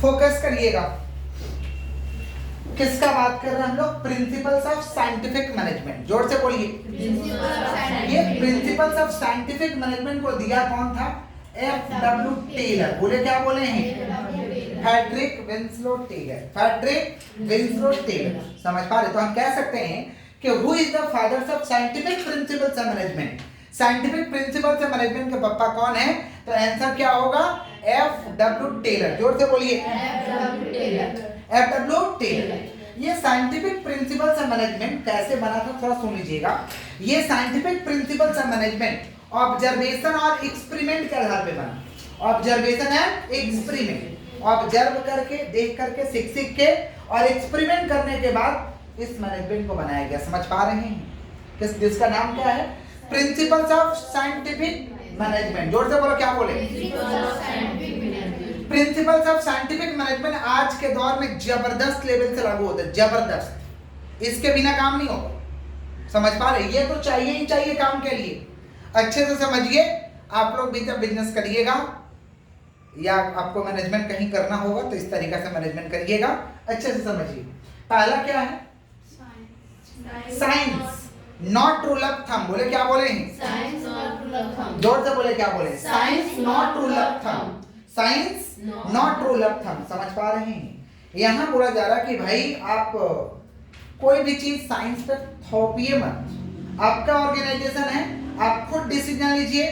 Focus करिएगा। किसका बात कर रहे हैं हम लोग? Principles of scientific management. जोर से बोलिए। ये प्रिंसिपल्स ऑफ साइंटिफिक मैनेजमेंट को दिया कौन था? F.W. टेलर। बोले क्या बोले हैं? Frederick Winslow Taylor. Frederick Winslow Taylor. समझ पा रहे? तो हम कह सकते हैं कि who is the fathers of scientific principles of management. Scientific principles of management के पापा कौन है? तो आंसर क्या होगा? F.W. टेलर। जोर से बोलिए। F.W. टेलर। ये साइंटिफिक प्रिंसिपल्स ऑफ मैनेजमेंट कैसे बना था थोड़ा सुन लीजिएगा। ये scientific principles of management observation और एक्सपेरिमेंट के आधार पे बना। ऑब्जर्वेशन एंड एक्सपेरिमेंट, ऑब्जर्व करके, देख करके, सीख के और एक्सपेरिमेंट करने के बाद इस मैनेजमेंट को बनाया गया। समझ पा रहे हैं? जिसका नाम क्या है? Principles of scientific management. जोर से बोलो, क्या बोले? प्रिंसिपल्स ऑफ साइंटिफिक मैनेजमेंट आज के दौर में जबरदस्त लेवल से लागू होते हैं। जबरदस्त, इसके बिना काम नहीं होगा। समझ पा रहे? ये तो चाहिए ही चाहिए काम के लिए। अच्छे से समझिए। आप लोग भी जब बिजनेस करिएगा या आपको मैनेजमेंट कहीं करना होगा तो इस तरीके से मैनेजमेंट करिएगा। अच्छे से समझिए। पहला क्या है? Science not rule of thumb. बोले क्या बोले? जोर से बोले, क्या बोले? Science not rule of thumb. Science not rule of thumb. समझ पा रहे हैं? यहाँ बोला जा रहा है कि भाई आप कोई भी चीज साइंस पे थोपिए मत। आपका ऑर्गेनाइजेशन है, आप खुद डिसीजन लीजिए,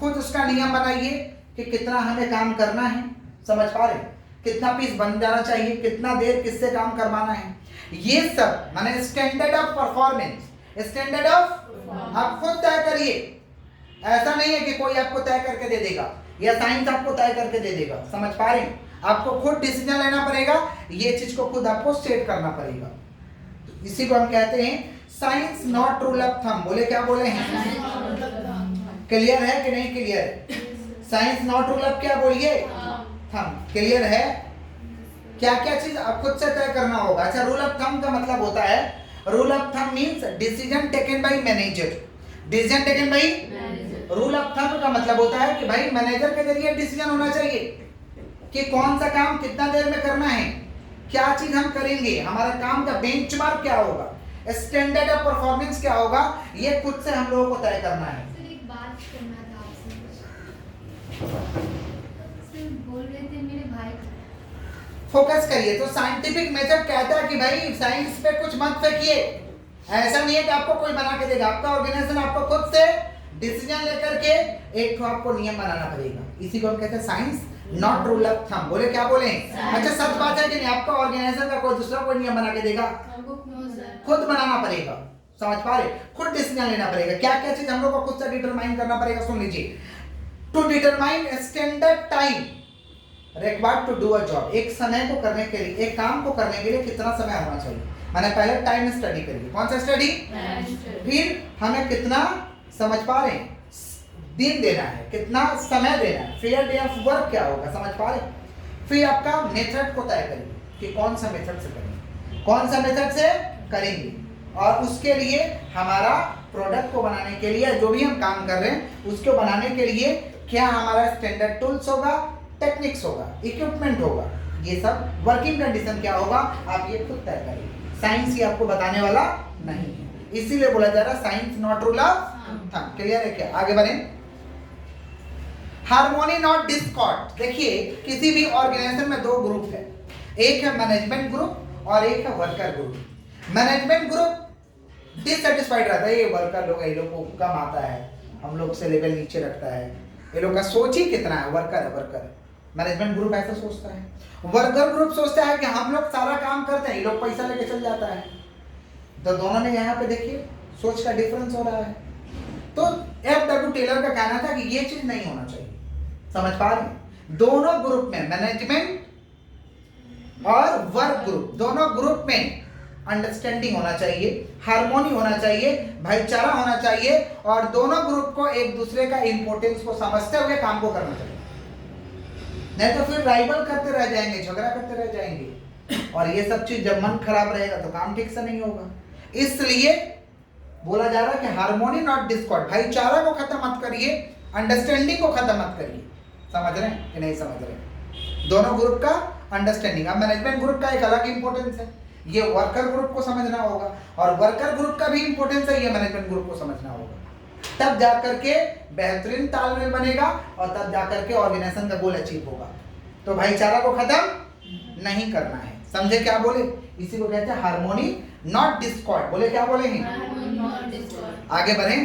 खुद उसका नियम बनाइए कि कितना हमें काम करना है। समझ पा रहे? कितना पीस बन जाना चाहिए, कितना देर किससे काम करवाना है, ये सब माने standard of performance, standard of आप खुद तय करिए। ऐसा नहीं है कि कोई आपको तय करके दे देगा या साइंस आपको तय करके दे देगा। समझ पा रहे? आपको खुद डिसीजन लेना पड़ेगा, ये चीज को खुद आपको सेट करना पड़ेगा। इसी को हम कहते हैं science not rule of thumb. बोले क्या बोले हैं? क्लियर है कि नहीं clear? Science not rule of क्या बोलिए? थंब। क्लियर है? क्या क्या चीज आप खुद से तय करना होगा। अच्छा, रूल ऑफ थंब का मतलब होता है, rule of thumb means decision taken by manager. Decision taken by rule of thumb का मतलब होता है कि भाई मैनेजर के जरिए डिसीजन होना चाहिए कि कौन सा काम कितना देर में करना है, क्या चीज हम करेंगे, हमारा काम का बेंचमार्क क्या होगा, स्टैंडर्ड ऑफ परफॉर्मेंस क्या होगा, ये खुद से हम लोगों को तय करना है। सर एक बात करना था आपसे। सर बोल रहे थे मेरे भाई। फोकस करिए। तो साइंटिफिक मेथड कहता है कि भाई साइंस पे कुछ मत फेंकिए। ऐसा नहीं है कि आपको कोई बना के देगा। आपका ऑर्गेनाइजेशन आपको खुद से डिसीजन लेकर के एक तो आपको नियम बनाना पड़ेगा। इसी को हम कहते हैं science not rule of thumb. बोले क्या बोले? अच्छा, सच बात है कि नहीं? आपका ऑर्गेनाइजेशन का कोई दूसरा कोई नियम बना के देगा? खुद बनाना पड़ेगा। समझ पा रहे? खुद डिसीजन लेना पड़ेगा। क्या क्या चीज हम लोग को खुद से डिटरमाइन करना पड़ेगा, सुन लीजिए। To determine standard time required to do a job. एक समय को करने के लिए, एक काम को करने के लिए कितना समय होना चाहिए। मैंने पहले टाइम स्टडी करिए। कौन सा स्टडी? फिर हमें कितना, समझ पा रहे हैं, दिन देना है, कितना समय देना है, फेयर डे ऑफ वर्क क्या होगा। समझ पा रहे? फिर आपका मेथड को तय करिए कि कौन सा मेथड से करेंगे, कौन सा मेथड से करेंगे, और उसके लिए हमारा प्रोडक्ट को बनाने के लिए जो भी हम काम कर रहे हैं उसको बनाने के लिए क्या हमारा स्टैंडर्ड टूल्स होगा, टेक्निक्स होगा, इक्विपमेंट होगा, ये सब वर्किंग कंडीशन क्या होगा, आप ये खुद तय करिए। साइंस ही आपको बताने वाला नहीं है। इसीलिए बोला जा रहा है science not rule of thumb. Clear है क्या? आगे बढ़े। Harmony not Discord. देखिए, किसी भी ऑर्गेनाइजेशन में दो ग्रुप है, एक है मैनेजमेंट ग्रुप और एक है worker group. Management group dissatisfied रहता है, ये वर्कर लोग, ये लोग को कम आता है, हम लोग से लेवल नीचे रखता है, ये लोग का सोच ही कितना है, वर्कर है वर्कर। मैनेजमेंट ग्रुप ऐसा सोचता है। वर्कर ग्रुप सोचता है कि हम लोग सारा काम करते हैं, ये लोग पैसा लेके चल जाता है। तो दोनों में यहाँ पे देखिए सोच का डिफरेंस हो रहा है। तो F.W. टेलर का कहना था कि ये चीज नहीं होना चाहिए। समझ पा रहे? दोनों ग्रुप में, मैनेजमेंट और वर्क ग्रुप, दोनों ग्रुप में अंडरस्टैंडिंग होना चाहिए, हार्मोनी होना चाहिए, भाईचारा होना चाहिए, और दोनों ग्रुप को एक दूसरे का इंपॉर्टेंस को समझते हुए काम को करना चाहिए। नहीं तो फिर राइवल करते रह जाएंगे, झगड़ा करते रह जाएंगे, और ये सब चीज जब मन खराब रहेगा तो काम ठीक से नहीं होगा। इसलिए बोला जा रहा है कि हार्मोनी नॉट डिस्कॉर्ड। भाईचारा को खत्म मत करिए, अंडरस्टैंडिंग को खत्म मत करिए। समझ रहे हैं कि नहीं समझ रहे? दोनों ग्रुप का अंडरस्टैंडिंग। अब मैनेजमेंट ग्रुप का एक अलग इंपॉर्टेंस है, ये वर्कर ग्रुप को समझना होगा, और वर्कर ग्रुप का भी इंपॉर्टेंस है, ये मैनेजमेंट ग्रुप को समझना होगा। तब जाकर के बेहतरीन तालमेल बनेगा और तब जाकर के ऑर्गेनाइजेशन का गोल अचीव होगा। तो भाईचारा को खत्म नहीं करना है, समझे क्या बोले? इसी को कहते हैं हार्मोनी नॉट डिस्कॉर्ड। बोले क्या बोले हैं? आगे बढ़े।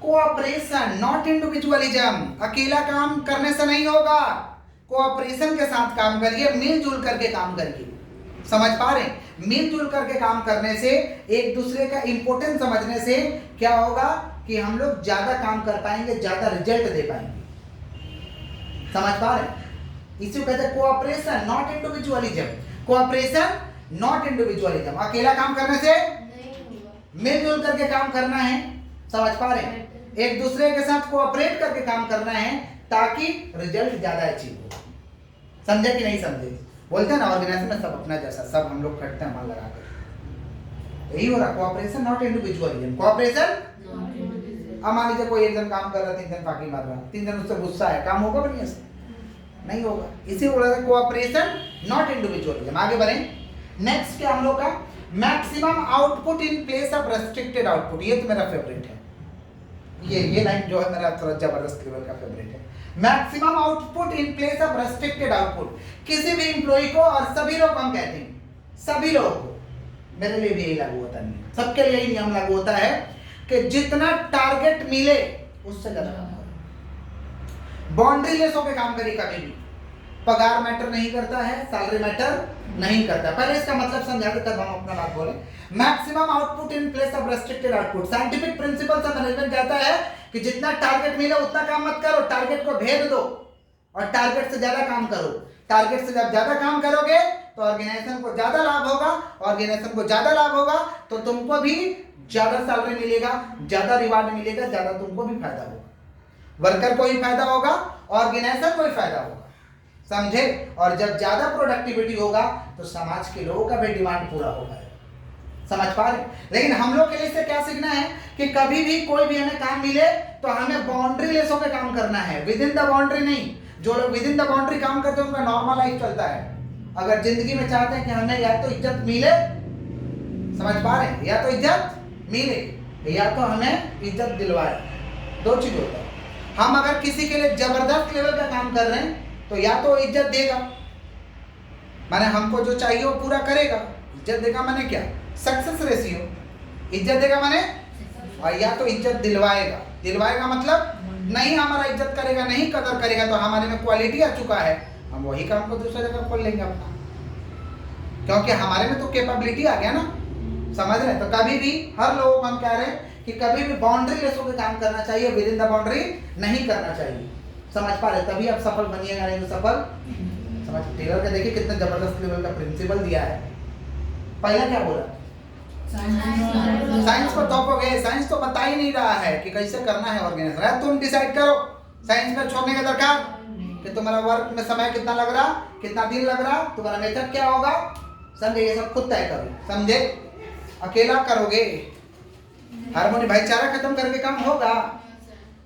कोऑपरेशन नॉट इंडिविजुअलिज्म, अकेला काम करने से नहीं होगा, कोऑपरेशन के साथ काम करिए, मिलजुल करके काम करिए। समझ पा रहे? मिलजुल करके काम करने से, एक दूसरे का इंपॉर्टेंस समझने से क्या होगा कि हम लोग ज्यादा काम कर पाएंगे, ज्यादा रिजल्ट दे पाएंगे। समझ पा रहे? इसी को कहते हैं cooperation not individualism. Cooperation not individualism, अकेला काम करने से मिलजुल करके काम करना है। समझ पा रहे? एक दूसरे के साथ कोऑपरेट करके काम करना है ताकि रिजल्ट ज्यादा अचीव हो। समझे कि नहीं समझे? बोलते हैं ना ऑर्गेनाइजेशन में सब अपना जैसा, सब हम लोग करते हैं मन लगाकर। यही हो रहा, कोऑपरेशन नॉट इंडिविजुअलिज्म। कोऑपरेशन, अब मान लीजिए कोई एक जन काम कर रहा है, 3 जन फाकी मार रहा है, 3 जन उससे गुस्सा है, काम होगा बढ़िया से? नहीं होगा। इसी को बोला जाता है कोऑपरेशन नॉट इंडिविजुअलिज्म। आगे बढ़े। नेक्स्ट क्या हम लोग का? Maximum output in place of restricted output. ये तो मेरा फेवरेट है, ये लाइन जो है मेरा थोड़ा जबरदस्त लेवल का फेवरेट है। Maximum output in place of restricted output. किसी भी एम्प्लॉय को, और सभी लोग हम कहते हैं, सभी लोगों को, मेरे लिए भी यही लागू होता है, सबके लिए यही नियम लागू होता है कि जितना टारगेट मिले उससे ज्यादा काम करो। बाउंड्री लेस होकर काम करिए कभी भी। पगार मैटर नहीं करता है, सैलरी मैटर नहीं करता। पहले इसका मतलब समझा दे तब हम अपना बात बोले। Maximum output in place of restricted output. Scientific principle से मैनेजमेंट कहता है कि जितना टारगेट मिले उतना काम मत करो, टारगेट को भेद दो और टारगेट से ज्यादा काम करो। टारगेट से जब ज्यादा काम करोगे तो ऑर्गेनाइजेशन को ज्यादा लाभ होगा, ऑर्गेनाइजेशन को ज्यादा लाभ होगा तो तुमको भी ज्यादा सैलरी मिलेगा, ज्यादा रिवार्ड मिलेगा, ज्यादा तुमको भी फायदा होगा, वर्कर को भी फायदा होगा, ऑर्गेनाइजेशन को भी फायदा होगा। समझे? और जब ज्यादा प्रोडक्टिविटी होगा तो समाज के लोगों का भी डिमांड पूरा होगा। समझ पा रहे? लेकिन हम लोग के लिए इससे क्या सीखना है कि कभी भी कोई भी हमें काम मिले तो हमें बाउंड्री लेस होकर काम करना है, विद इन द बाउंड्री नहीं। जो लोग विद इन द बाउंड्री काम करते हैं उनका नॉर्मल लाइफ चलता है। अगर जिंदगी में चाहते हैं कि हमें या तो इज्जत मिले, समझ पा रहे हैं, या तो इज्जत मिले या तो हमें इज्जत दिलवाए, दो चीज होता है। हम अगर किसी के लिए जबरदस्त लेवल का काम कर रहे हैं तो या तो इज्जत देगा, माने हमको जो चाहिए वो पूरा करेगा। इज्जत देगा माने क्या? Success ratio. इज्जत देगा माने, और या तो इज्जत दिलवाएगा। दिलवाएगा मतलब नहीं हमारा इज्जत करेगा, नहीं कदर करेगा तो हमारे में क्वालिटी आ चुका है, हम वही काम को दूसरी जगह खोल लेंगे अपना, क्योंकि हमारे में तो कैपेबिलिटी आ गया ना। समझ रहे? तो कभी भी हर लोगों को हम कह रहे हैं कि कभी भी बाउंड्री लेस होकर काम करना चाहिए, विद इन द बाउंड्री नहीं करना चाहिए। समझ पा रहे? तभी आप सफल बनिएगा, नहीं तो सफल। समझ? टेलर का देखिए कितना जबरदस्त लेवल का प्रिंसिपल दिया है। पहला क्या बोला? साइंस को थोपोगे, साइंस तो बता ही नहीं रहा है कि कैसे करना है ऑर्गेनाइजेशन। तुम डिसाइड करो, साइंस में छोड़ने का दरकार कि तुम्हारा वर्क में समय कितना लग रहा, कितना दिन लग रहा, तुम्हारा मेथड क्या होगा, समझे? ये सब खुद तय करो। समझे? अकेला करोगे, हार्मोनी भाईचारा खत्म करके काम होगा।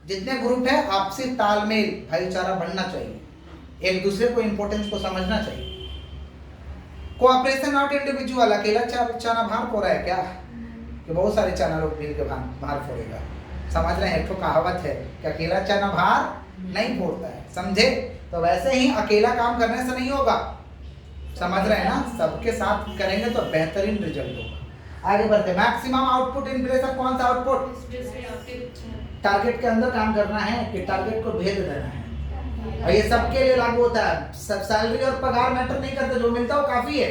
जितने ग्रुप है आपसी तालमेल, भाईचारा बनना चाहिए, एक दूसरे को इंपॉर्टेंस को समझना चाहिए। Cooperation not individual. अकेला चाना भार फोड़ा है क्या? कि बहुत सारे चाना लोग मिल के भार फोड़ेगा। समझ रहे हैं? एक तो कहावत है कि अकेला चाना भार नहीं फोड़ता है। समझे? तो वैसे ही अकेला काम करने से नहीं होगा। समझ रहे हैं ना? सबके साथ करेंगे तो बेहतरीन रिजल्ट होगा। आगे बढ़ते। Maximum output in place of कौन सा आउटपुट? टारगेट के अंदर काम करना है कि टारगेट को भेद देना है। और ये सबके लिए लागू होता है। सब सैलरी और पगार मैटर नहीं करते, जो मिलता हो काफी है,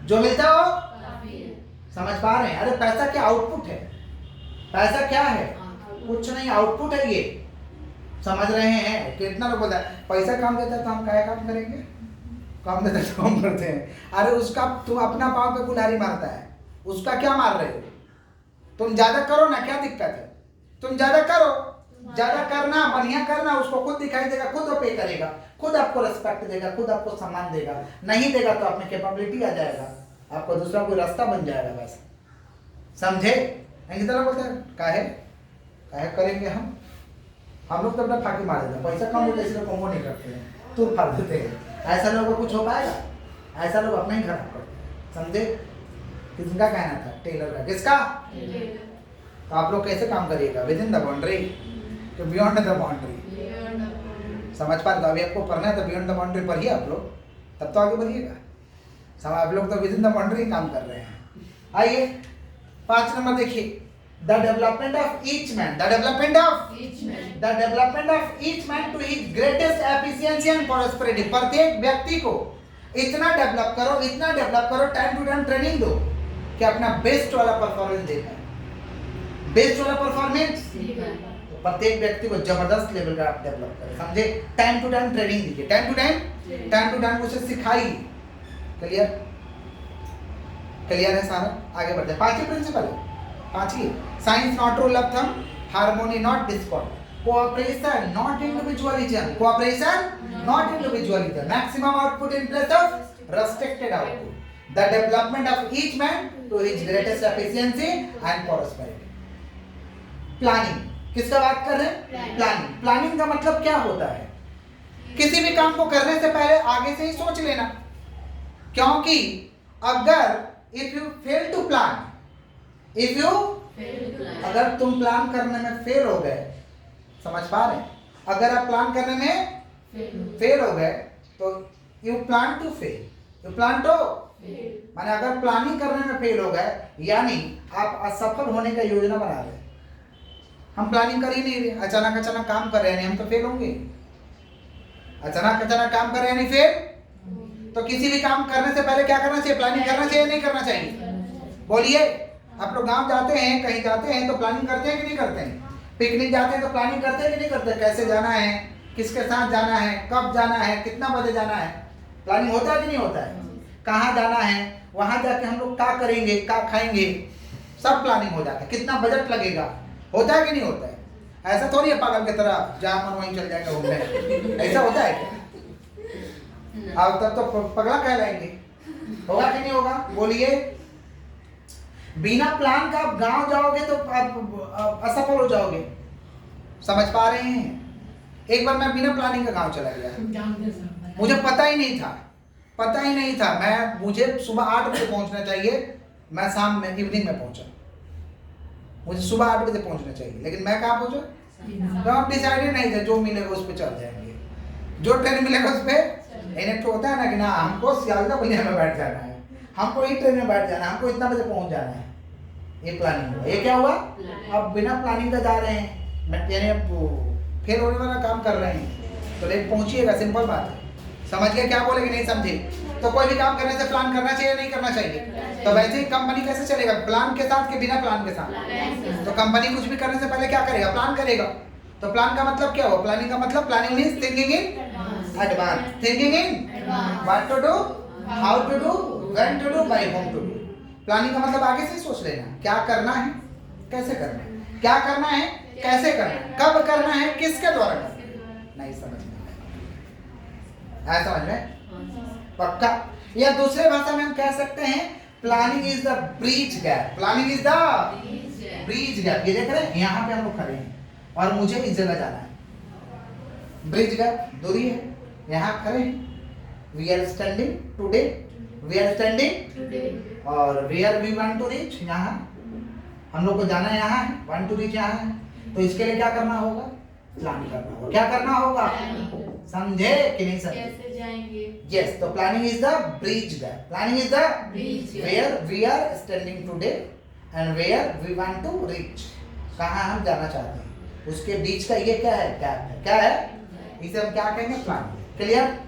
जो मिलता हो काफी है। समझ पा रहे हैं? अरे पैसा क्या आउटपुट है? पैसा क्या है? कुछ नहीं, आउटपुट है ये। समझ रहे हैं? कितना लोग बोलता है पैसा काम देता है तो हम क्या काम करेंगे, काम देता है तो हम करते हैं। अरे उसका तुम अपना पाँव पे कुल्हाड़ी मारता है, उसका क्या मार रहे हो? तुम ज्यादा करो ना, क्या दिक्कत है? तुम ज्यादा करो, ज्यादा करना, बढ़िया करना, उसको खुद दिखाई देगा, खुद वो पे करेगा, खुद आपको रेस्पेक्ट देगा, खुद आपको सम्मान देगा। नहीं देगा तो अपनी कैपेबिलिटी आ जाएगा, आपको दूसरा कोई रास्ता बन जाएगा। वैसे समझे? इनकी तरह बोलते हैं काहे काहे करेंगे हम लोग तो अपना फाकी मार देते हैं, पैसा कम होता है इसलिए कमो नहीं करते हैं, तो फाड़ देते हैं। ऐसा लोगों को कुछ हो पाएगा? ऐसा लोग अपना ही खराब करते हैं, समझे? किसका कहना था? टेलर का। किसका? तो आप लोग कैसे काम करिएगा? विद इन द बाउंड्री तो बियॉन्ड द बाउंड्री। समझ पा रहे? तो अभी आपको पढ़ना है तो बियॉन्ड द बाउंड्री पढ़िए आप लोग, तब तो आगे बढ़िएगा। सब आप लोग तो विद इन द बाउंड्री काम कर रहे हैं। आइए 5 नंबर देखिए, the development of each man, the development of each man to his greatest efficiency and prosperity. प्रत्येक व्यक्ति को इतना डेवलप करो, टाइम टू टाइम ट्रेनिंग दो कि अपना बेस्ट वाला परफॉर्मेंस दे पाए। बेस्ट वाला परफॉर्मेंस तो प्रत्येक व्यक्ति को जबरदस्त लेवल का आप डेवलप करें, समझे? टाइम टू टाइम ट्रेनिंग दीजिए, टाइम टू टाइम उसे सिखाइए। क्लियर है सारा? आगे बढ़ते हैं। 5 principle, 5 science not rule of thumb, harmony not discord, cooperation not individualism, maximum output in place of restricted output, the development of each man to his greatest efficiency and prosperity. Planning, किसका बात कर रहे हैं? Planning का मतलब क्या होता है? किसी भी काम को करने से पहले आगे से ही सोच लेना, क्योंकि अगर if you fail to plan, अगर तुम प्लान करने में फेल हो गए, समझ पा रहे हैं? अगर आप प्लान करने में फेल हो गए तो यू प्लान टू माने अगर प्लानिंग करने में फेल हो गए यानी आप असफल होने का योजना बना रहे हैं। हम प्लानिंग कर ही नहीं रहे, अचानक काम कर रहे हैं, हम तो फेल होंगे। अचानक काम कर रहे हैं, नहीं फेल। तो किसी भी काम करने से पहले क्या करना चाहिए? प्लानिंग करना चाहिए, नहीं करना चाहिए? बोलिए। आप लोग गांव जाते हैं, कहीं जाते हैं तो प्लानिंग करते हैं कि नहीं करते हैं? पिकनिक जाते हैं तो प्लानिंग करते हैं कि नहीं करते? कैसे जाना है, किसके साथ जाना है, कब जाना है, कितना बजे जाना है, प्लानिंग होता है कि नहीं होता है? कहाँ जाना है, वहां जाके हम लोग क्या करेंगे, क्या खाएंगे, सब प्लानिंग हो जाता है। कितना बजट लगेगा, होता है कि नहीं होता है? ऐसा थोड़ी है पागल की तरह जहाँ मन वहीं चल जाएगा घूमने, ऐसा होता है क्या? अब तब तो पगला कहलाएंगे। होगा कि नहीं होगा? बोलिए। बिना प्लान का आप गांव जाओगे तो आप असफल हो जाओगे, समझ पा रहे हैं? एक बार मैं बिना प्लानिंग का गांव चला गया, मुझे पता ही नहीं था मुझे सुबह 8 बजे पहुंचना चाहिए, मैं शाम में इवनिंग में पहुंचा। मुझे सुबह 8 बजे पहुंचना चाहिए, लेकिन मैं कहाँ पहुंचा? तो आप डिसाइडेड नहीं थे, जो मिलेगा उस पर चल जाएंगे, जो ट्रेन मिलेगा उस पर। इन्हें तो होता है ना कि ना हमको सियालदह बलिया में बैठ जाना है, हमको ही ट्रेन में बैठ जाना है, हमको इतना बजे पहुंच जाना है। ये प्लानिंग हुआ। ये क्या हुआ? अब बिना प्लानिंग का जा रहे हैं, यानी अब फेल होने वाला काम कर रहे हैं, तो लेट पहुंचिएगा, सिंपल बात है। समझ गए क्या बोले कि नहीं समझे? तो कोई भी काम करने से प्लान करना चाहिए, नहीं करना चाहिए? तो वैसे ही कंपनी कैसे चलेगा? प्लान के साथ कि बिना प्लान के साथ? तो कंपनी कुछ भी करने से पहले क्या करेगा? प्लान करेगा। तो प्लान का मतलब क्या हुआ? प्लानिंग का मतलब, planning means thinking in advance, thinking in what to do, how to do, when to do, by whom to do. Planning का मतलब आगे से सोच लेना, क्या करना है, कैसे करना है, क्या करना है, कैसे करना है, कब करना है, किसके द्वारा करना है। नहीं समझ में आया? समझ में? पक्का? या दूसरे भाषा में हम कह सकते हैं planning is the bridge gap. Planning is the bridge gap. ये देख रहे हैं, यहाँ पे हम लोग खड़े हैं और मुझे इस जगह जाना है। ब्रिज गैप दूरी है, यहाँ खड़े हैं। We are standing today, we are standing, और where we want to reach, यहाँ हम लोग को जाना यहाँ है, वांट टू रीच यहाँ है। तो इसके लिए क्या करना होगा? प्लान करना होगा। क्या करना होगा? समझे कि नहीं समझे? कैसे जाएंगे? यस, तो planning is the bridge gap. Planning is the where we are standing today and where we want to reach, कहाँ हम जाना चाहते हैं, उसके बीच का ये क्या है? गैप है। क्या है? इसे हम क्या कहेंगे? प्लानिंग। क्लियर?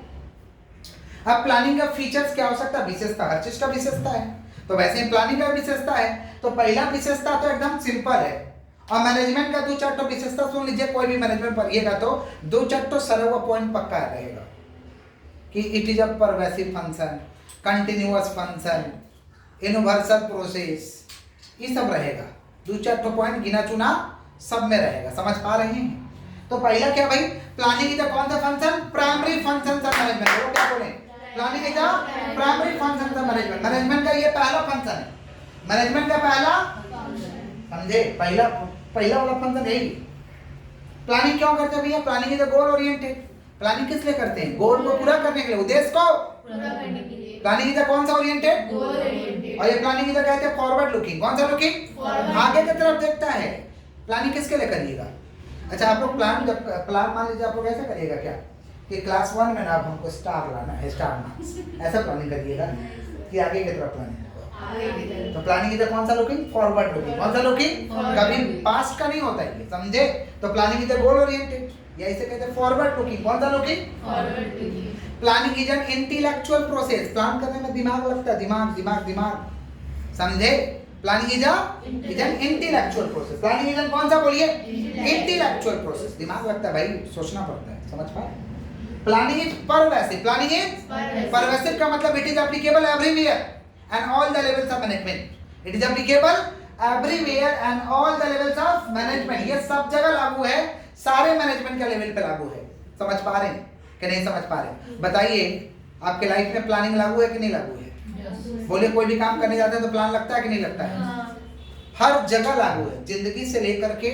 अब प्लानिंग का फीचर्स क्या हो सकता है? विशेषता, हर चीज का विशेषता है, तो वैसे ही प्लानिंग का विशेषता है। तो पहला विशेषता तो एकदम सिंपल है, और मैनेजमेंट का 2-4 विशेषता सुन लीजिए। कोई भी मैनेजमेंट पढ़िएगा तो 2-4 सरल व पॉइंट पक्का रहेगा कि it is a pervasive function, continuous function, universal process, ये सब रहेगा। 2-4 पॉइंट गिना चुना सब में रहेगा, समझ पा रहे हैं? तो पहला क्या भाई? प्लानिंग इज कौन सा function? Primary function of management. वो क्या बोले? Planning is primary function of management. Management का ये पहला फंक्शन है, मैनेजमेंट का पहला, समझे? पहला वाला फंक्शन यही। प्लानिंग क्यों करते हैं भैया? Planning is goal oriented, planning किस लिए करते हैं? गोल को पूरा करने के लिए, उद्देश्य को पूरा करने के लिए। प्लानिंग इज कौन सा ओरिएंटेड? Goal oriented. और ये प्लानिंग इधर कहते हैं फॉरवर्ड लुकिंग। कौन सा लुकिंग? Forward। आगे की तरफ देखता है। प्लानिंग किसके लिए करिएगा? अच्छा आप लोग प्लान, जब प्लान मान लीजिए आप लोग ऐसा करिएगा क्या कि क्लास 1 में ना आप हमको स्टार लाना है, स्टार मार्क्स, ऐसा प्लानिंग करिएगा कि आगे की तरफ प्लानिंग। आगे की तरफ। तो प्लानिंग इधर कौन सा लुकिंग? Forward looking. कौन सा लुकिंग? Forward कभी looking। पास्ट का नहीं होता है ये, समझे? तो प्लानिंग इधर गोल ओरिएंटेड, या इसे कहते हैं फॉरवर्ड लुकिंग। कौन सा looking? Forward looking. Planning is an intellectual process. Plan करने में दिमाग लगता है, दिमाग दिमाग दिमाग, समझे? Planning is an intellectual process. Planning is an कौन सा बोलिए? Intellectual process. दिमाग लगता है भाई, सोचना पड़ता है, समझ पाए? Planning is pervasive. Planning is pervasive का मतलब it is applicable everywhere and all the levels of management. It is applicable everywhere and all the levels of management. ये सब जगह लागू है, सारे मैनेजमेंट के लेवल पे लागू है। समझ पा रहे हैं कि नहीं समझ पा रहे? बताइए आपके लाइफ में प्लानिंग लागू है कि नहीं लागू है? बोले कोई भी काम करने जाते हैं तो प्लान लगता है कि नहीं लगता है? हर जगह लागू है, जिंदगी से लेकर के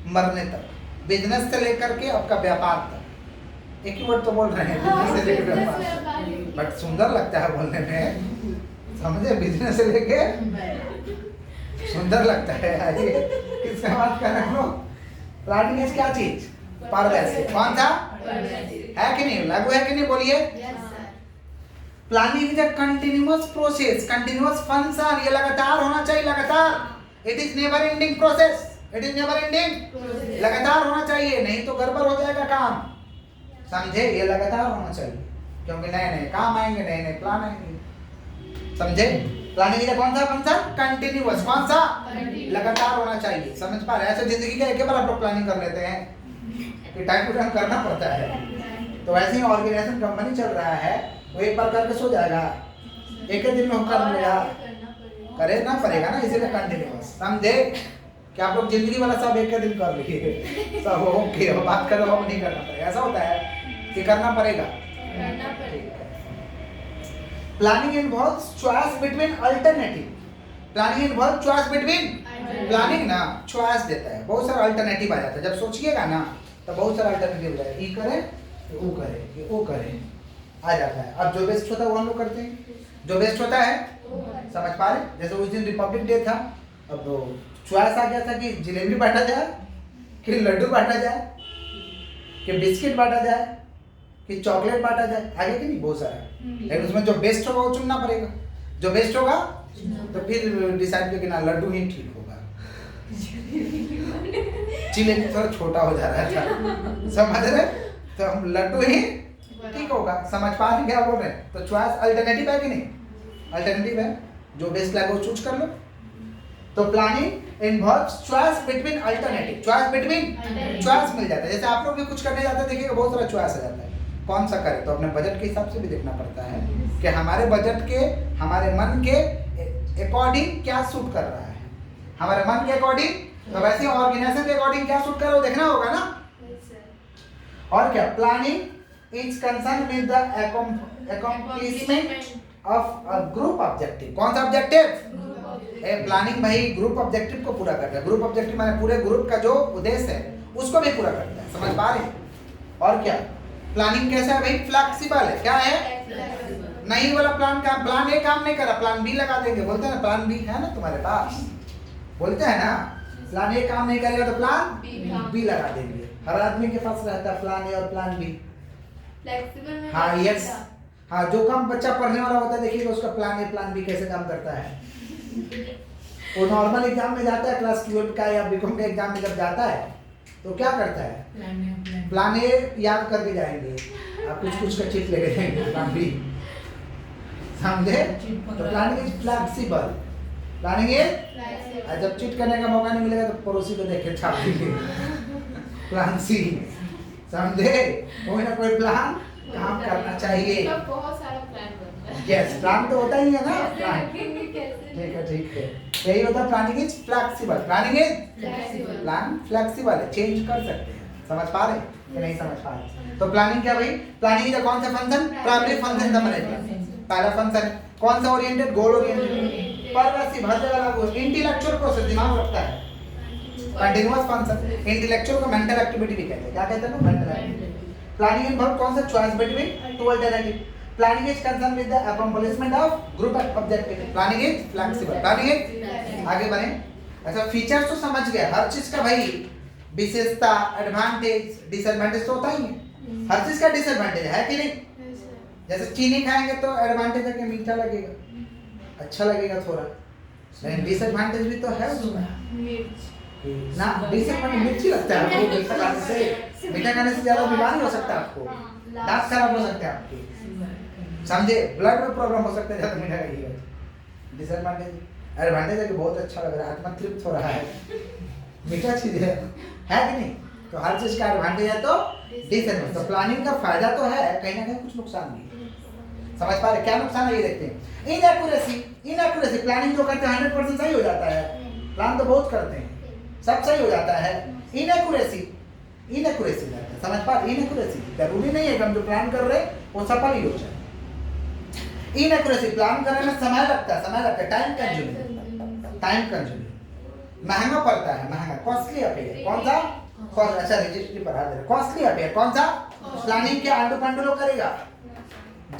मरने तक, बिजनेस से लेकर के आपका व्यापार तक। एक ही वर्ड तो बोल रहे हैं, बिजनेस से लेकर व्यापार, बट सुंदर लगता है बोलने में, समझे? बिजनेस से लेके सुंदर लगता है। आइए किससे बात कर रहे हो? प्लानिंग इज क्या चीज? परवेसिव। कौन सा है कि नहीं? लागू है कि नहीं? बोलिए। Planning is a continuous process, continuous function. ये लगातार होना चाहिए, लगातार। It is never ending process. It is never ending, लगातार होना चाहिए, नहीं तो गड़बड़ हो जाएगा काम, समझे? ये लगातार होना चाहिए, क्योंकि नए नए काम आएंगे, नए नए प्लान आएंगे, समझे? प्लानिंग इज कौन सा फंक्शन? कंटिन्यूअस। कौन सा? लगातार होना चाहिए। समझ पा रहे हैं? ऐसे जिंदगी के एक बार आप लोग प्लानिंग कर लेते हैं कि टाइम टू टाइम करना पड़ता है। तो वैसे ही ऑर्गेनाइजेशन कंपनी चल रहा है, वो एक बार करके सो जाएगा, एक ही दिन में कर लेगा, करे ना पड़ेगा ना, इसीलिए कंटिन्यूअस, समझे? कि आप लोग जिंदगी वाला सब एक ही दिन कर लीजिए, सब ओके, बात करो अब नहीं करना पड़ेगा। ऐसा होता है कि करना पड़ेगा। Planning involves choice between alternative. Planning involves choice between, planning ना चॉइस देता है, बहुत सारा अल्टरनेटिव आ जाता है। जब सोचिएगा ना तो बहुत सारा अल्टरनेटिव हो जाएगा, ये करे, वो करे, ये वो करे, आ जाता है। अब जो बेस्ट होता है वो हम लोग करते हैं, जो बेस्ट होता है, समझ पा रहे? जैसे उस दिन रिपब्लिक डे था, अब चॉइस आ गया था कि जलेबी बांटा जाए, कि लड्डू बांटा जाए, कि बिस्किट बांटा जाए, कि चॉकलेट बांटा जाए, आगे कि नहीं, बहुत सारा। लेकिन उसमें जो बेस्ट होगा वो चुनना पड़ेगा। जो बेस्ट होगा तो फिर डिसाइड किया कि ना लड्डू ही ठीक होगा। जलेबी थोड़ा छोटा हो जा रहा था, समझ रहे? तो हम लड्डू ही ठीक होगा। समझ पा रहे क्या बोल रहे हैं? तो चॉइस अल्टरनेटिव है कि नहीं? अल्टरनेटिव है, जो बेस्ट लगे वो चूज कर लो। तो planning involves choice between alternative, choice between, choice मिल जाता है। जैसे आप लोग भी कुछ करने जाते हैं, देखिएगा बहुत सारा चॉइस आ जाता है, कौन सा करें? तो अपने बजट के हिसाब से भी देखना पड़ता है कि हमारे बजट के, हमारे मन के अकॉर्डिंग क्या सूट कर रहा है, हमारे मन के अकॉर्डिंग। तो वैसे ऑर्गेनाइजेशन के अकॉर्डिंग क्या सूट कर रहा है देखना होगा ना। और क्या? Planning is concern with the accomplishment of a group objective. कौन सा ऑब्जेक्टिव? प्लानिंग भाई ग्रुप ऑब्जेक्टिव को पूरा करता है। ग्रुप ऑब्जेक्टिव माने पूरे ग्रुप का जो उद्देश्य है उसको भी पूरा करता है, समझ पा रहे? और क्या? प्लानिंग कैसा है भाई? फ्लेक्सिबल है। क्या है? नहीं वाला प्लान का, प्लान ए काम नहीं करा, प्लान बी लगा देंगे, बोलते हैं ना, प्लान बी है ना तुम्हारे पास, बोलते हैं ना, प्लान ए काम नहीं करेगा तो प्लान बी लगा देंगे। हर आदमी के पास रहता है प्लान ए और प्लान बी। हाँ यस, हाँ जो काम बच्चा पढ़ने वाला होता है देखिएगा उसका प्लान ए प्लान बी कैसे काम करता है। वो नॉर्मल एग्जाम में जाता है, क्लास 12 का या बीकॉम का एग्जाम में जब जाता है तो क्या करता है? प्लान ए याद करके जाएंगे, आप कुछ कुछ का चीट लेके जाएंगे, प्लान बी, समझे? तो planning is flexible, planning is, जब चीट करने का मौका नहीं मिलेगा तो पड़ोसी को देख के छाप देंगे, प्लान सी, समझे? कोई ना कोई प्लान काम करना चाहिए। बहुत सारा प्लान बनता है। यस, प्लान तो होता ही है ना, प्लान। ठीक है, ठीक है, यही होता है। Planning is flexible, planning is, plan flexible है, चेंज कर सकते हैं। समझ पा रहे कि नहीं समझ पा रहे? तो प्लानिंग क्या भाई? प्लानिंग इज कौन सा function? Primary function the management. पहला फंक्शन कौन सा? ओरिएंटेड, गोल ओरिएंटेड, परवेसिव, हर जगह लागू, इंटेलेक्चुअल प्रोसेस, दिमाग रखता है, कंटीन्यूअस फंक्शन। इंटेलेक्चुअल को मेंटल एक्टिविटी भी कहते हैं। क्या कहते हैं? Mental activity. प्लानिंग इन्वॉल्व कौन सा choice between two alternative. Planning is concern with the accomplishment of group objective. Planning is flexible. Planning is आगे बढ़े. अच्छा फीचर्स तो समझ गए. हर चीज का भाई विशेषता, एडवांटेज, डिसएडवांटेज तो होता ही है. हर चीज का डिसएडवांटेज है कि नहीं. जैसे चीनी खाएंगे तो एडवांटेज है कि मीठा लगेगा, अच्छा लगेगा थोड़ा, लेकिन डिसएडवांटेज भी तो है उसमें ना. डिसएडवांटेज मिर्ची लगता है आपको. मीठा खाने से, मीठा खाने से ज्यादा बीमारी हो सकता है आपको, दांत खराब हो सकते हैं आपके, समझे, ब्लड में प्रॉब्लम हो सकता है ज्यादा मीठा खाइएगा. डिसएडवांटेज. एडवांटेज है कि बहुत अच्छा लग रहा है, आत्मा तृप्त हो रहा है, मीठा चीज है कि नहीं. तो हर चीज का एडवांटेज है तो डिसएडवांटेज. तो प्लानिंग का फायदा तो है, कहीं ना कहीं कुछ नुकसान भी है. समझ पा रहे क्या नुकसान है ये देखते हैं. इनएक्यूरेसी. प्लानिंग जो करते हैं 100% सही हो जाता है. प्लान तो बहुत करते हैं, सब सही हो जाता है. इनएक्यूरेसी रहता है. समझ पा रहे. इनएक्यूरेसी जरूरी नहीं है कि हम जो प्लान कर रहे हैं वो सफल ही हो जाए. इनएक्यूरेसी प्लान करने में समय लगता है, टाइम कंज्यूमिंग, महंगा पड़ता है, महंगा, कॉस्टली अफेयर. कौन सा कॉस्ट. अच्छा रजिस्ट्री बढ़ा दे रहे. कॉस्टली अफेयर कौन सा. प्लानिंग के आंडू पांडू लोग करेगा,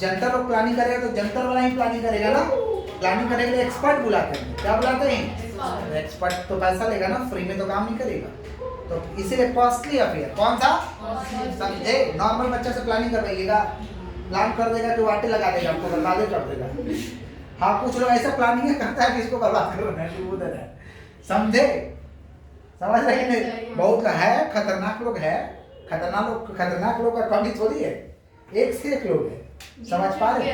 जनता लोग प्लानिंग करेगा तो जनता वाला ही प्लानिंग करेगा ना. प्लानिंग करने के लिए एक्सपर्ट बुलाते हैं. क्या बुलाते हैं. एक्सपर्ट तो पैसा लेगा ना, फ्री में तो काम नहीं करेगा. तो इसीलिए कॉस्टली अफेयर. कौन सा. समझे. नॉर्मल बच्चा से प्लानिंग करवाइएगा, प्लान कर देगा कि वाटे लगा देगा, आपको बर्बाद कर देगा. हाँ कुछ लोग ऐसा प्लानिंग करता है कि इसको बर्बाद करना है. समझे, समझ रहे नहीं. बहुत है खतरनाक लोग है. खतरनाक लोग का कमी थोड़ी है, एक से एक लोग है. समझ पा रहे.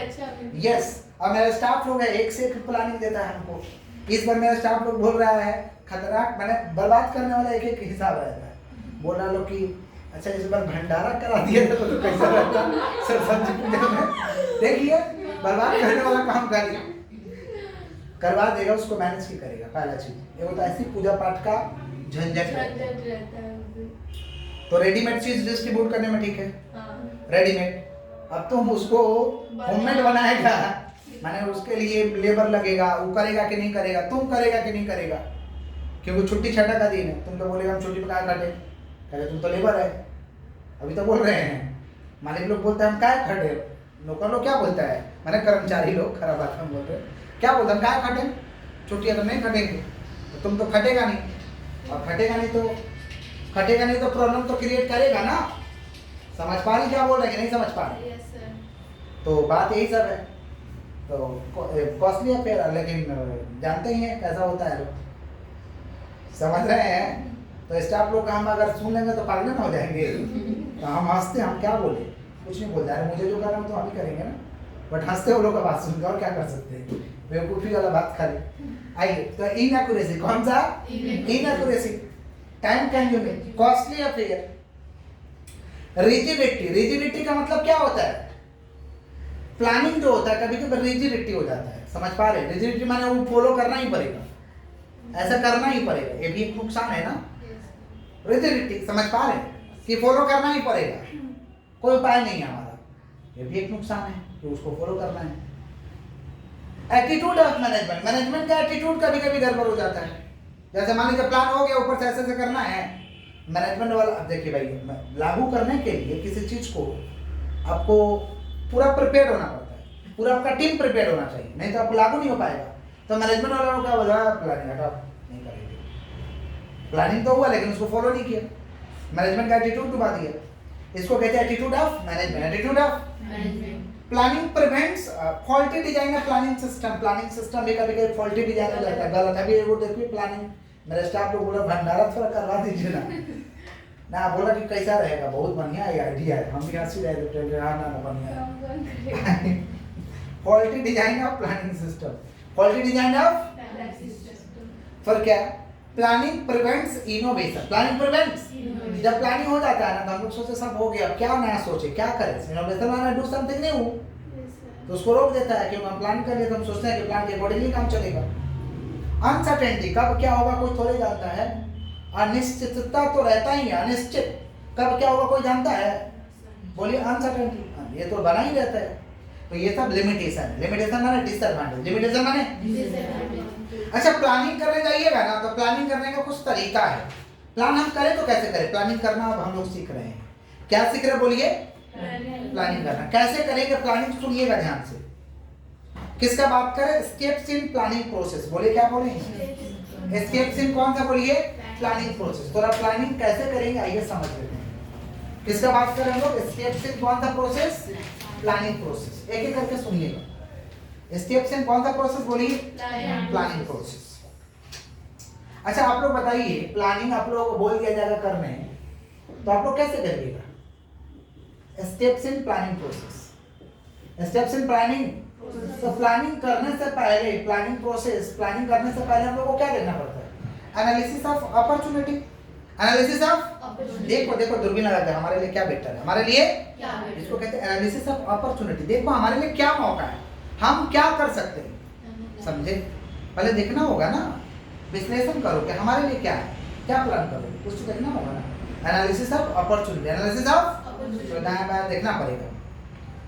यस. और मेरा स्टाफ लोग है, एक से एक प्लानिंग देता है हमको. इस बार मेरा स्टाफ लोग बोल रहा है खतरनाक, मैंने बर्बाद करने वाला एक एक हिसाब रहता है. बोल रहा लोग कि अच्छा इस बार भंडारा करा दिया तो कैसा रहता. सरस्वती पूजा में देखिए बर्बाद करने वाला काम करवा देगा, उसको मैनेज की करेगा. पहला चीज ये होता है, ऐसी पूजा पाठ का झंझट रहता है. तो रेडीमेड चीज डिस्ट्रीब्यूट करने में ठीक है, रेडीमेड. अब तुम उसको होममेड बनाएगा, माने उसके लिए लेबर लगेगा, वो करेगा कि नहीं करेगा, तुम करेगा कि नहीं करेगा. क्योंकि छुट्टी छठा का दिन है, तुम तो बोलेगा हम छुट्टी पे क्या काटे, कहे तुम तो लेबर है. अभी तो बोल रहे हैं मालिक लोग बोलते हैं हम क्या खटे. नौकर लोग क्या बोलता है, माने कर्मचारी लोग, खराब बात हम बोल रहे हैं, क्या बोलते हैं क्या खटे, छुट्टियाँ तो नहीं खटेंगे. तो तुम तो खटेगा नहीं, और खटेगा नहीं तो प्रॉब्लम तो क्रिएट करेगा ना. समझ पा रही क्या बोल रहे हैं, नहीं समझ पा रही. तो बात यही सब है. तो कॉस्टली अफेयर, लेकिन जानते ही हैं कैसा होता है लोग. समझ रहे हैं. तो स्टाफ लोग का हम अगर सुन लेंगे तो पागल ना हो जाएंगे. तो हम हंसते, हम क्या बोले, कुछ नहीं बोलते. अरे मुझे जो करना है तो हम ही करेंगे ना, बट हंसते वो लोग का बात सुनकर, और क्या कर सकते हैं, बेवकूफ़ी वाला बात खाली. आइए तो इनएक्यूरेसी. कौन सा. Inaccuracy. Time consuming. Costly affair. Rigidity का मतलब क्या होता है. प्लानिंग जो होता है कभी कभी रिजिडिटी हो जाता है. समझ पा रहे. रिजिडिटी माने वो फॉलो करना ही पड़ेगा, ऐसा करना ही पड़ेगा. ये भी एक नुकसान है ना. रिजिडिटी समझ पा रहे कि फॉलो करना ही पड़ेगा, कोई उपाय नहीं है हमारा. ये भी एक नुकसान है कि उसको फॉलो करना है. एटीट्यूड ऑफ मैनेजमेंट का एटीट्यूड कभी कभी गड़बड़ हो जाता है. जैसे मान लीजिए प्लान हो गया, ऊपर से ऐसे करना है, मैनेजमेंट वाला. अब देखिए भाई, लागू करने के लिए किसी चीज को आपको पूरा प्रिपेयर होना पड़ता है, पूरा आपका टीम प्रिपेयर होना चाहिए, नहीं तो आपको लागू नहीं हो पाएगा. तो मैनेजमेंट वाला लोग क्या बोला, प्लानिंग हटाओ, नहीं करेंगे. प्लानिंग तो हुआ लेकिन उसको फॉलो नहीं किया, मैनेजमेंट का एटीट्यूड डुबा दिया. इसको कहते हैं attitude of management. Attitude of planning prevents faulty design of planning system. Planning system भी कभी कभी फॉल्टी डिजाइन हो जाता है, गलत है. अभी वो देखिए प्लानिंग, मेरे स्टाफ लोग बोला भंडारा थोड़ा करवा दीजिए ना बोला कि कैसा रहेगा, बहुत बढ़िया है आइडिया है. हम भी हंसी रहे थे, ना बढ़िया. Faulty design of planning system. Faulty design of for क्या. Planning prevents innovation. Planning prevents. जब प्लानिंग हो जाता है ना तो हम लोग सोचे सब हो गया, अब क्या नया सोचे, क्या करें. इनोवेशन माने डू समथिंग न्यू, तो उसको रोक देता है. क्योंकि हम प्लान कर लिए तो हम सोचते हैं कि प्लान के अकॉर्डिंगली काम चलेगा. अनसर्टेनिटी, कब क्या होगा कोई थोड़ी जानता है. अनिश्चितता तो रहता ही है, अनिश्चित कब क्या होगा कोई जानता है. बोलिए अनसर्टेनिटी, ये तो बना ही रहता है. तो ये सब लिमिटेशन. लिमिटेशन माने डिसएडवांटेज. लिमिटेशन माने अच्छा प्लानिंग करने जाइएगा ना तो प्लानिंग करने का कुछ तरीका है. प्लान हम करें तो कैसे करें. प्लानिंग करना अब हम लोग सीख रहे हैं क्या सीख रहे बोलिए? प्लानिंग करना। कैसे करेंगे प्लानिंग, सुनिएगा ध्यान से। किसका बात करें? Steps in planning process. बोले क्या बोले? स्टेप्स इन कौन सा बोलिए? Planning process. तो प्लानिंग कैसे करेंगे आइए समझ लेते हैं। किसका बात करें हम लोग? स्टेप्स इन कौन सा प्रोसेस? Planning process. एक एक करके सुनिएगा। स्टेप्स इन कौन सा प्रोसेस बोलिए? Planning process. अच्छा आप लोग बताइए, प्लानिंग आप लोगों को बोल दिया जाएगा करने, तो आप लोग कैसे करिएगा? Steps in planning process. Steps in planning. तो प्लानिंग करने से पहले, प्लानिंग प्रोसेस, प्लानिंग करने से पहले हम लोग को क्या देखना पड़ता है? Analysis of opportunity. Analysis of, देखो देखो दूरबीन लगा के, हमारे लिए क्या बेटर है, हमारे लिए इसको कहते हैं एनालिसिस ऑफ अपॉर्चुनिटी। देखो हमारे लिए क्या मौका है, हम क्या कर सकते हैं, समझे? पहले देखना होगा ना, विश्लेषण करो कि हमारे लिए क्या है, क्या प्लान करो, कुछ तो देखना होगा ना। Analysis of opportunity, analysis of, तो दाएं बाएं देखना पड़ेगा।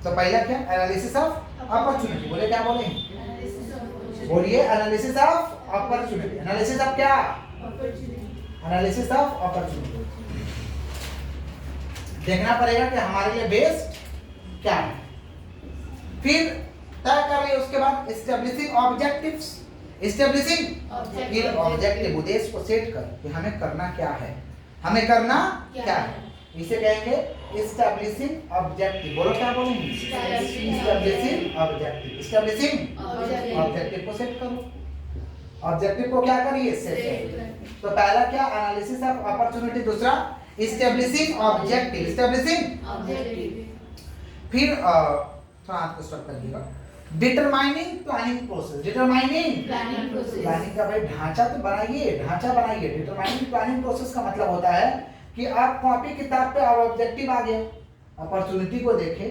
तो पहला क्या? Analysis of opportunity. बोले क्या बोले? बोलिए analysis of opportunity. Analysis of क्या? Analysis of opportunity. देखना पड़ेगा कि हमारे लिए बेस्ट क्या है। फिर तय कर लिए, उसके बाद एस्टेब्लिशिंग ऑब्जेक्टिव्स। एस्टेब्लिशिंग ये ऑब्जेक्टिव, उद्देश्य को सेट कर कि हमें करना क्या है, हमें करना क्या है, इसे कहेंगे एस्टेब्लिशिंग ऑब्जेक्टिव। बोलो क्या बोलेंगे? Establishing objective. एस्टेब्लिशिंग ऑब्जेक्टिव को सेट करो। ऑब्जेक्टिव को क्या करिए? सेट। तो पहला क्या? Analysis of opportunity. दूसरा एस्टेब्लिशिंग ऑब्जेक्टिव। Establishing objective. फिर थोड़ा हाथ को स्टॉप करिएगा। Determining planning process. Determining planning process. Planning का भाई ढांचा तो बनाइए, ढांचा बनाइए। डिटरमाइनिंग प्लानिंग प्रोसेस का मतलब होता है कि आप कॉपी किताब पे ऑब्जेक्टिव आ गया, अपॉर्चुनिटी को देखे,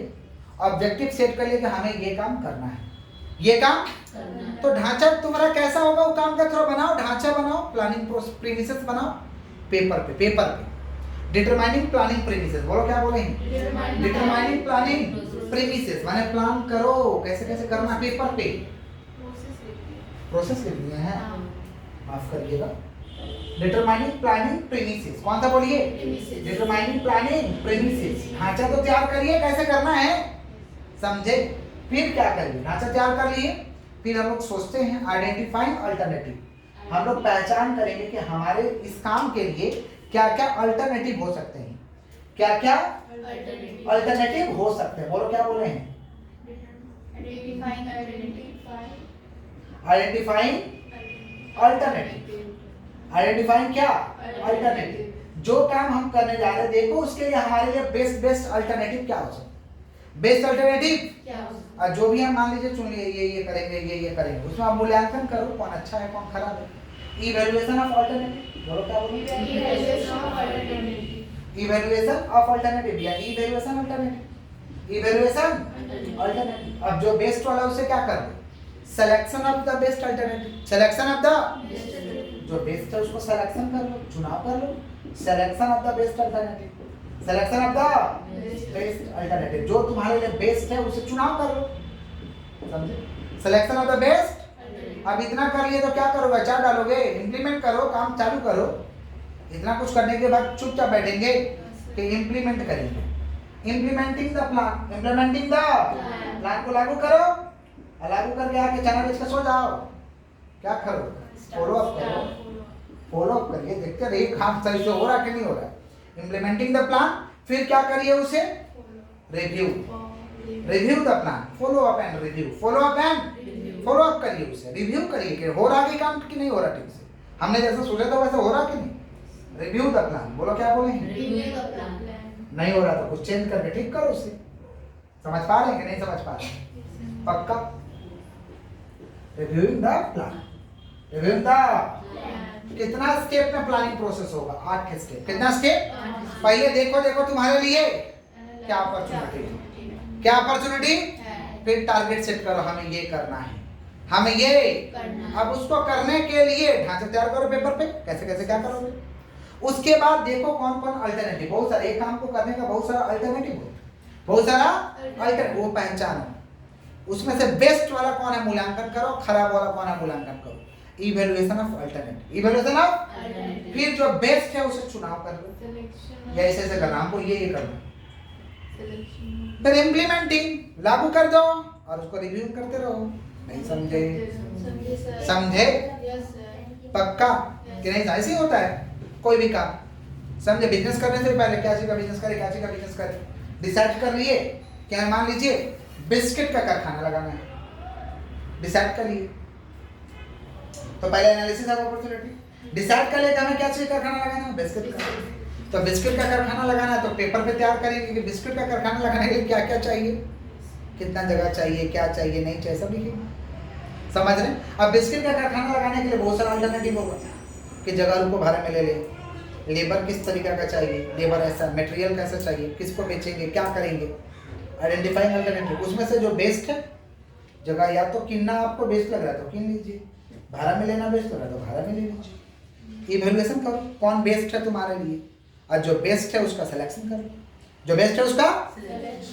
ऑब्जेक्टिव सेट कर लिए कि हमें ये काम करना है, ये काम करना है। तो ढांचा तुम्हारा कैसा होगा, वो काम का थोड़ा बनाओ, ढांचा बनाओ, प्लानिंग प्रीमिसेस बनाओ पेपर पे, पेपर पे। Determining planning premises. बोलो क्या बोले? डिटरमाइनिंग प्लानिंग प्रीमिसेस माने प्लान करो कैसे कैसे करना, पेपर पे प्रोसेस लिख दिए हैं, माफ करिएगा। Determining planning premises. कौन सा बोलिए? Determining planning premises. ढांचा तो तैयार करिए कैसे करना है, समझे? फिर क्या करिए? ढांचा तैयार कर लिए, फिर हम लोग सोचते हैं आइडेंटिफाइंग अल्टरनेटिव। हम लोग पहचान करेंगे कि हमारे इस काम के लिए क्या क्या अल्टरनेटिव हो सकते हैं, क्या क्या अल्टरनेटिव हो सकते हैं। बोलो क्या बोले हैं? Identifying alternative. आइडेंटिफाइंग क्या? अल्टरनेटिव। जो काम हम करने जा रहे हैं, देखो उसके लिए हमारे लिए बेस्ट अल्टरनेटिव क्या हो सकता है, बेस्ट अल्टरनेटिव क्या हो सकता है। जो भी हम मान लीजिए चुन लिए, ये करेंगे, ये करेंगे, उसमें आप मूल्यांकन करो कौन अच्छा है कौन खराब है। Evaluation of alternative. बोलो क्या बोलो? इवैल्यूएशन ऑफ अल्टरनेटिव या इवैल्यूएशन अल्टरनेटिव। Evaluation alternative. अब जो बेस्ट वाला उसे क्या कर दो? Selection of the best alternative. Selection of the, जो बेस्ट है उसको सिलेक्शन कर लो, चुनाव कर लो। Selection of the best alternative. Selection of the best alternative, जो तुम्हारे लिए बेस्ट है उसे चुनाव कर लो, समझे? Selection of the best. अब इतना कर लिए तो क्या करोगे? क्या डालोगे? इम्प्लीमेंट करो, काम चालू करो। इतना कुछ करने के बाद चुपचाप बैठेंगे कि इम्प्लीमेंट करेंगे। Implementing the plan. Implementing the plan को लागू करो, लागू करके आके चना बेच के सो जाओ। क्या करो? फॉलो अप करो, फॉलो अप करिए, देखते रहिए काम सही से हो रहा कि नहीं हो रहा। Implementing the plan. फिर क्या करिए? उसे review, review the plan, follow up and review, follow up and follow up करिए, उसे रिव्यू करिए कि हो रहा है काम कि नहीं हो रहा ठीक से, हमने जैसा सोचा था वैसे हो रहा कि नहीं। Review the plan. बोलो क्या बोले? Review the plan. नहीं हो रहा तो कुछ चेंज करके ठीक करो उसे। समझ पा रहे हैं कि नहीं समझ पा रहे हैं? पक्का? Reviewing the plan. Reviewing the, कितना स्टेप में प्लानिंग प्रोसेस होगा? 8 स्टेप। कितना स्टेप? पहले देखो तुम्हारे लिए क्या अपॉर्चुनिटी, क्या अपॉर्चुनिटी। फिर टारगेट सेट करो, हमें ये करना है, हमें ये करना। अब उसको करने के लिए ढांचा तैयार करो पेपर पे, कैसे कैसे क्या करोगे। उसके बाद देखो कौन कौन अल्टरनेटिव, बहुत सारे, एक काम को करने का बहुत सारा अल्टरनेटिव होता है, बहुत सारा अल्टरनेटिव, वो पहचानो उसमें से बेस्ट वाला कौन है मूल्यांकन करो, खराब वाला कौन है मूल्यांकन करो। Evaluation of alternative. Evaluation of, फिर जो बेस्ट है उसे चुनाव कर लो, या ऐसे ऐसे करना, हमको ये करना, फिर इम्प्लीमेंटिंग, लागू कर दो और उसको रिव्यू करते रहो। नहीं समझे? समझे? पक्का कि नहीं? ऐसे ही होता है कोई भी काम। समझे? बिजनेस करने से पहले क्या चीज का बिजनेस करे, क्या चीज का बिजनेस करे, डिसाइड कर लिए। क्या मान लीजिए बिस्किट का कारखाना लगाना है, डिसाइड कर लिए, तो पहले एनालिसिस ऑफ अपॉर्चुनिटी, डिसाइड कर ले कि हमें क्या चीज कारखाना लगाना है, बिस्किट का। तो बिस्किट का कारखाना लगाना है तो पेपर पे तैयार करेंगे कि बिस्किट का कारखाना लगाने के लिए क्या क्या चाहिए, कितना जगह चाहिए, क्या चाहिए, नहीं चाहिए, सब लिखेंगे। समझ रहे? अब बिस्किट का कारखाना लगाने के लिए बहुत सारा अल्टरनेटिव होगा कि जगह को भाड़े में ले ले, लेबर किस तरीका का चाहिए, लेबर ऐसा, मटेरियल कैसा चाहिए, किसको बेचेंगे, क्या करेंगे, आइडेंटिफाइंग अल्टरनेटिव। उसमें से जो बेस्ट है जगह, या तो किनना आपको बेस्ट लग रहा है तो किन लीजिए, भाड़ा में लेना बेस्ट लग रहा है तो भाड़ा में ले लीजिए। इवैल्यूएशन करो कौन बेस्ट है तुम्हारे लिए, और जो बेस्ट है उसका सिलेक्शन करो, जो बेस्ट है उसका।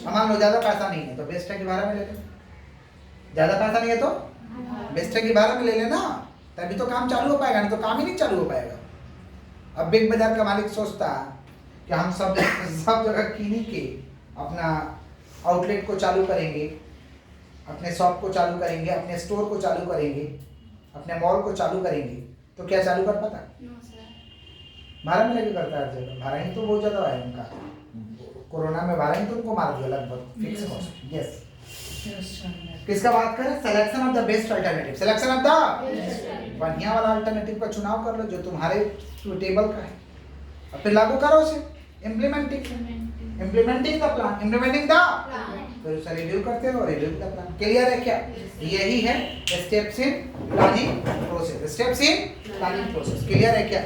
मान लो ज़्यादा पैसा नहीं है तो बेस्ट है कि भाड़ा में ले लो, ज़्यादा पैसा नहीं है तो बेस्ट है कि भाड़ा में ले लेना, तभी तो काम चालू हो पाएगा, नहीं तो काम ही नहीं चालू हो पाएगा। अब बिग बाजार का मालिक सोचता कि हम सब जगह किन्हीं के अपना आउटलेट को चालू करेंगे, अपने शॉप को चालू करेंगे, अपने स्टोर को चालू करेंगे, अपने मॉल को चालू करेंगे, तो क्या चालू कर पाता? भाड़ा में लेके करता है हर जगह। भाड़ा ही तो बहुत ज़्यादा है उनका, कोरोना में भाड़ा ही तो उनको मार दिया लगभग फिक्स कॉस्ट। यस, किसका बात करें? Selection of the best alternative, selection of the बढ़िया वाला अल्टरनेटिव का चुनाव कर लो जो तुम्हारे सुटेबल का है, और फिर लागू करो उसे। Implementing the plan, implementing the, फिर उसे रिव्यू करते रहो, रिव्यू द प्लान। क्लियर है क्या? यही है steps in planning process, steps in planning process. Clear है क्या?